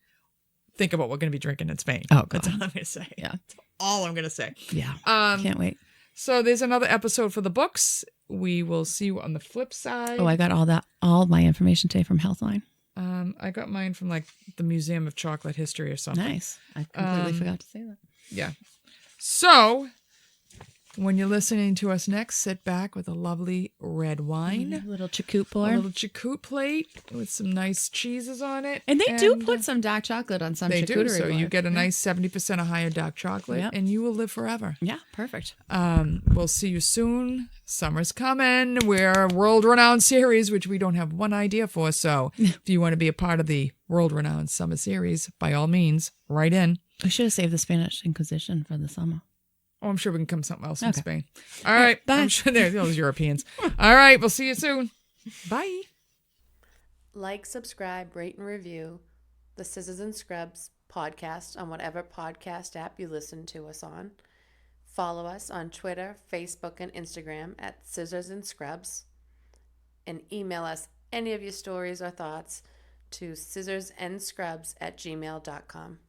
think about what we're going to be drinking in Spain. Oh, God. That's all I'm going to say. Yeah. That's all I'm going to say. Yeah. Can't wait. So there's another episode for the books. We will see you on the flip side. Oh, I got all my information today from Healthline. I got mine from like the Museum of Chocolate History or something. Nice. I completely forgot to say that. Yeah. So when you're listening to us next, sit back with a lovely red wine. A little Chakut pour. A little Chakut plate with some nice cheeses on it. And they do put some dark chocolate on some They charcuterie do. So boards. you get a nice 70% or higher dark chocolate, Yep. and you will live forever. Yeah, perfect. We'll see you soon. Summer's coming. We're a world-renowned series, which we don't have one idea for. So if you want to be a part of the world-renowned summer series, by all means, write in. We should have saved the Spanish Inquisition for the summer. Oh, I'm sure we can come something else from Okay. Spain. All right. Bye. I'm sure they're those Europeans. All right. We'll see you soon. Bye. Like, subscribe, rate, and review the Scissors and Scrubs podcast on whatever podcast app you listen to us on. Follow us on Twitter, Facebook, and Instagram at Scissors and Scrubs. And email us any of your stories or thoughts to scissorsandscrubs@gmail.com.